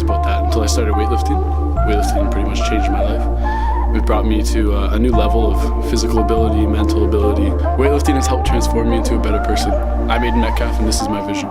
about that until I started weightlifting. Weightlifting pretty much changed my life. It brought me to a new level of physical ability, mental ability. Weightlifting has helped transform me into a better person. I'm Aidan Metcalfe, and this is my vision.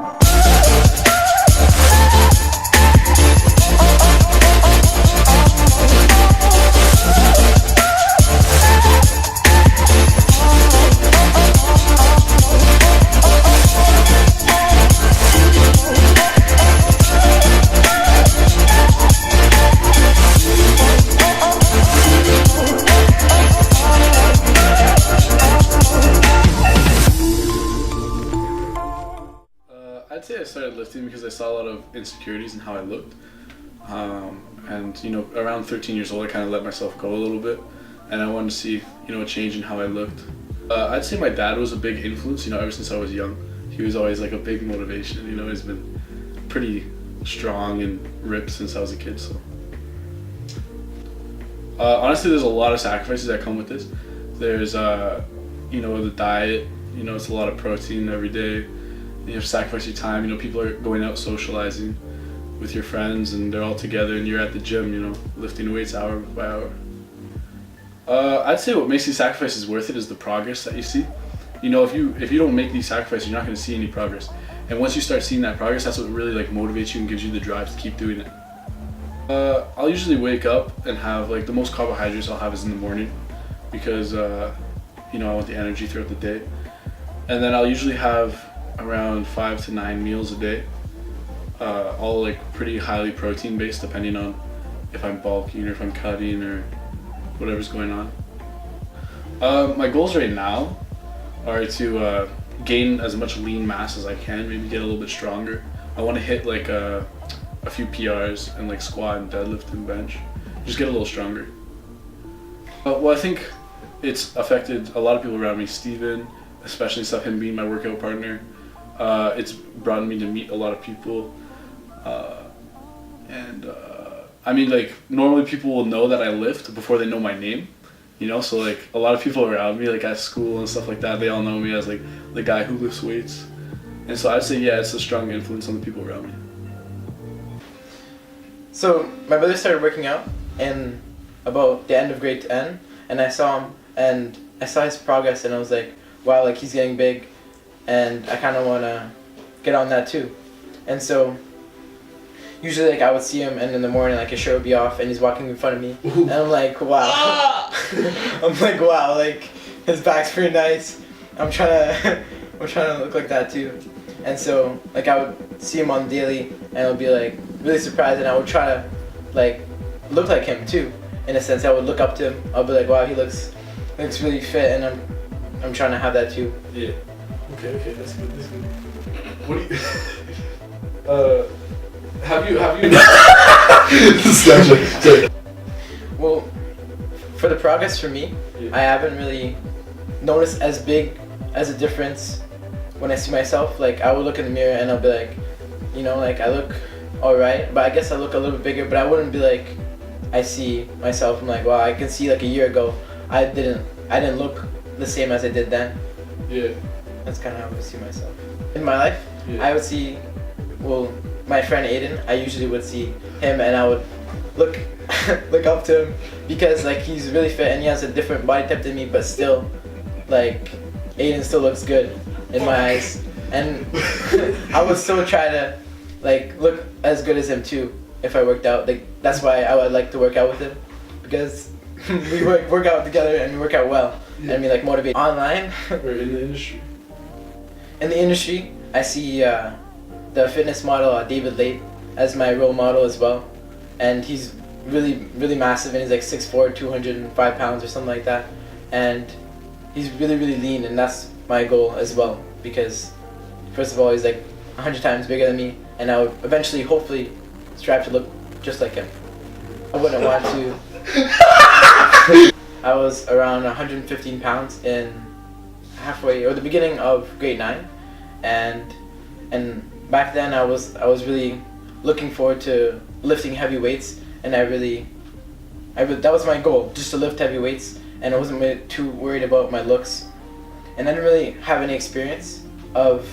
I'd say I started lifting because I saw a lot of insecurities in how I looked. And around 13 years old, I kind of let myself go a little bit, and I wanted to see, a change in how I looked. I'd say my dad was a big influence, ever since I was young. He was always like a big motivation, he's been pretty strong and ripped since I was a kid, so. Honestly, there's a lot of sacrifices that come with this. There's, the diet, it's a lot of protein every day. You have to sacrifice your time, people are going out socializing with your friends and they're all together and you're at the gym, lifting weights hour by hour. I'd say what makes these sacrifices worth it is the progress that you see. If you don't make these sacrifices, you're not going to see any progress. And once you start seeing that progress, that's what really motivates you and gives you the drive to keep doing it. I'll usually wake up and have the most carbohydrates I'll have is in the morning because I want the energy throughout the day. And then I'll usually have around 5 to 9 meals a day, all pretty highly protein based, depending on if I'm bulking or if I'm cutting or whatever's going on. My goals right now are to gain as much lean mass as I can, maybe get a little bit stronger. I want to hit a few PRs and squat and deadlift and bench, just get a little stronger. Well, I think it's affected a lot of people around me. Steven, especially stuff, him being my workout partner. It's brought me to meet a lot of people, normally people will know that I lift before they know my name, so a lot of people around me, at school and stuff like that, they all know me as the guy who lifts weights, and so I'd say it's a strong influence on the people around me. So my brother started working out in about the end of grade 10, and I saw him and I saw his progress and I was like, wow, he's getting big. And I kind of want to get on that too. And so usually I would see him and in the morning his shirt would be off and he's walking in front of me. Ooh. And I'm like, wow. His back's pretty nice. I'm trying to look like that too. And so I would see him on the daily and I would be really surprised and I would try to look like him too. In a sense, I would look up to him. I'll be like, wow, he looks really fit, and I'm trying to have that too. Yeah. Okay, that's good. What do you? Have you? Well, for the progress for me, yeah. I haven't really noticed as big as a difference when I see myself. I would look in the mirror and I'll be I look alright, but I guess I look a little bit bigger. But I wouldn't be I see myself. I'm wow, I can see a year ago, I didn't look the same as I did then. Yeah. That's kind of how I would see myself. In my life, yeah. I would see, my friend Aidan, I usually would see him and I would look up to him because he's really fit and he has a different body type than me, but still, Aidan still looks good in my eyes. And I would still try to, look as good as him too if I worked out. That's why I would like to work out with him, because we work out together and we work out well, yeah. And we motivate. Online or in the industry. In the industry, I see the fitness model David Late as my role model as well, and he's really, really massive, and he's 6'4", 205 pounds or something like that, and he's really, really lean, and that's my goal as well, because first of all, he's 100 times bigger than me, and I would eventually, hopefully, strive to look just like him. I wouldn't want to. I was around 115 pounds in the beginning of grade 9, and back then I was really looking forward to lifting heavy weights, and I that was my goal, just to lift heavy weights, and I wasn't really too worried about my looks, and I didn't really have any experience of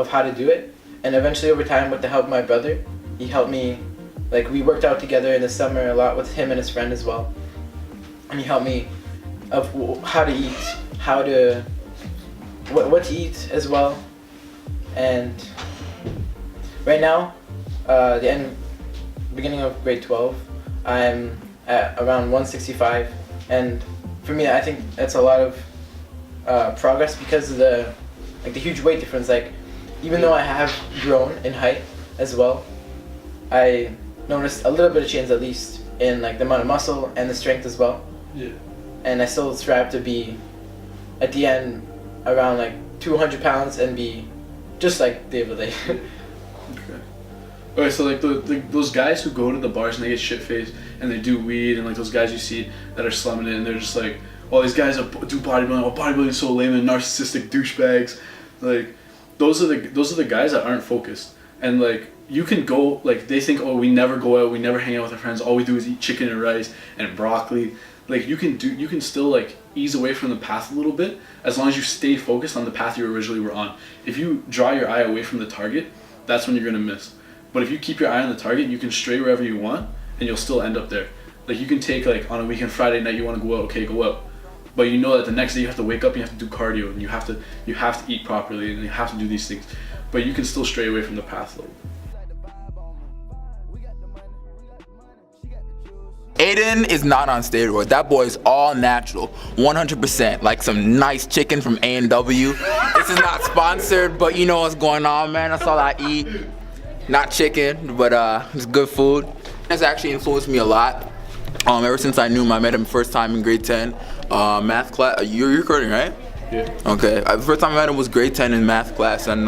how to do it, and eventually over time, with the help of my brother, he helped me Like we worked out together in the summer a lot with him and his friend as well, and he helped me of how to eat, what to eat as well. And right now, beginning of grade 12, I'm at around 165, and for me, I think that's a lot of progress because of the huge weight difference. Like, even though I have grown in height as well, I noticed a little bit of change, at least in like the amount of muscle and the strength as well. Yeah. And I still strive to be at the end around like 200 pounds and be just like David. Okay. Okay, so like those guys who go to the bars and they get shit faced and they do weed, and like those guys you see that are slumming it and they're just like, oh, these guys do bodybuilding. Oh, bodybuilding's so lame and narcissistic douchebags. Like those are the guys that aren't focused. And like you can go, like they think, oh, we never go out, we never hang out with our friends. All we do is eat chicken and rice and broccoli. Like you can still like ease away from the path a little bit as long as you stay focused on the path you originally were on. If you draw your eye away from the target, that's when you're gonna miss. But if you keep your eye on the target, you can stray wherever you want and you'll still end up there. Like you can take, like on a weekend, Friday night you want to go out, okay, go out. But you know that the next day you have to wake up and you have to do cardio and you have to eat properly and you have to do these things. But you can still stray away from the path a little. Aidan is not on steroids. That boy is all natural, 100%. Like some nice chicken from A&W. This is not sponsored, but you know what's going on, man. That's all I eat. Not chicken, but it's good food. It's actually influenced me a lot. Ever since I knew him, I met him first time in grade 10, math class. You're recording, right? Yeah. Okay. The first time I met him was grade 10 in math class, and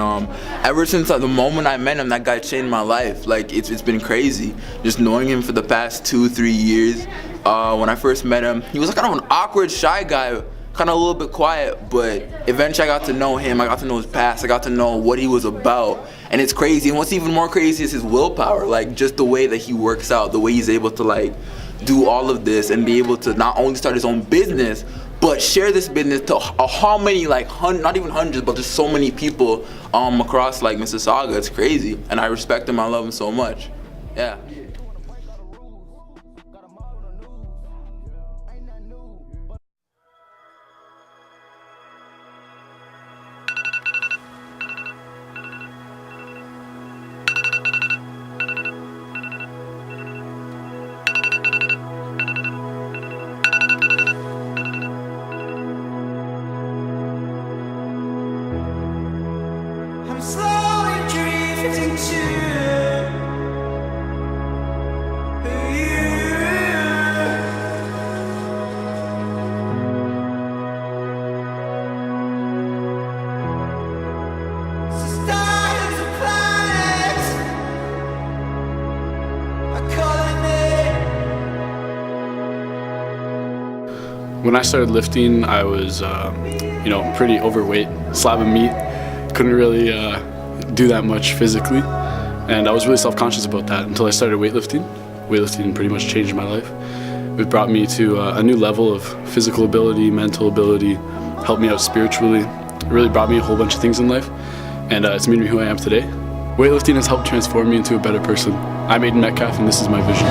ever since the moment I met him, that guy changed my life. Like it's been crazy. Just knowing him for the past 2-3 years. When I first met him, he was kind of an awkward, shy guy, kind of a little bit quiet. But eventually, I got to know him. I got to know his past. I got to know what he was about, and it's crazy. And what's even more crazy is his willpower. Like just the way that he works out, the way he's able to like do all of this and be able to not only start his own business, but share this business to how many, like not even hundreds, but just so many people across like Mississauga. It's crazy, and I respect him. I love him so much. Yeah. I'm slowly drifting to you. So stars and planets are calling me. When I started lifting, I was, pretty overweight, slab of meat. Couldn't really do that much physically, and I was really self-conscious about that until I started weightlifting. Weightlifting pretty much changed my life. It brought me to a new level of physical ability, mental ability, helped me out spiritually. It really brought me a whole bunch of things in life, and it's made me who I am today. Weightlifting has helped transform me into a better person. I'm Aidan Metcalfe, and this is my vision.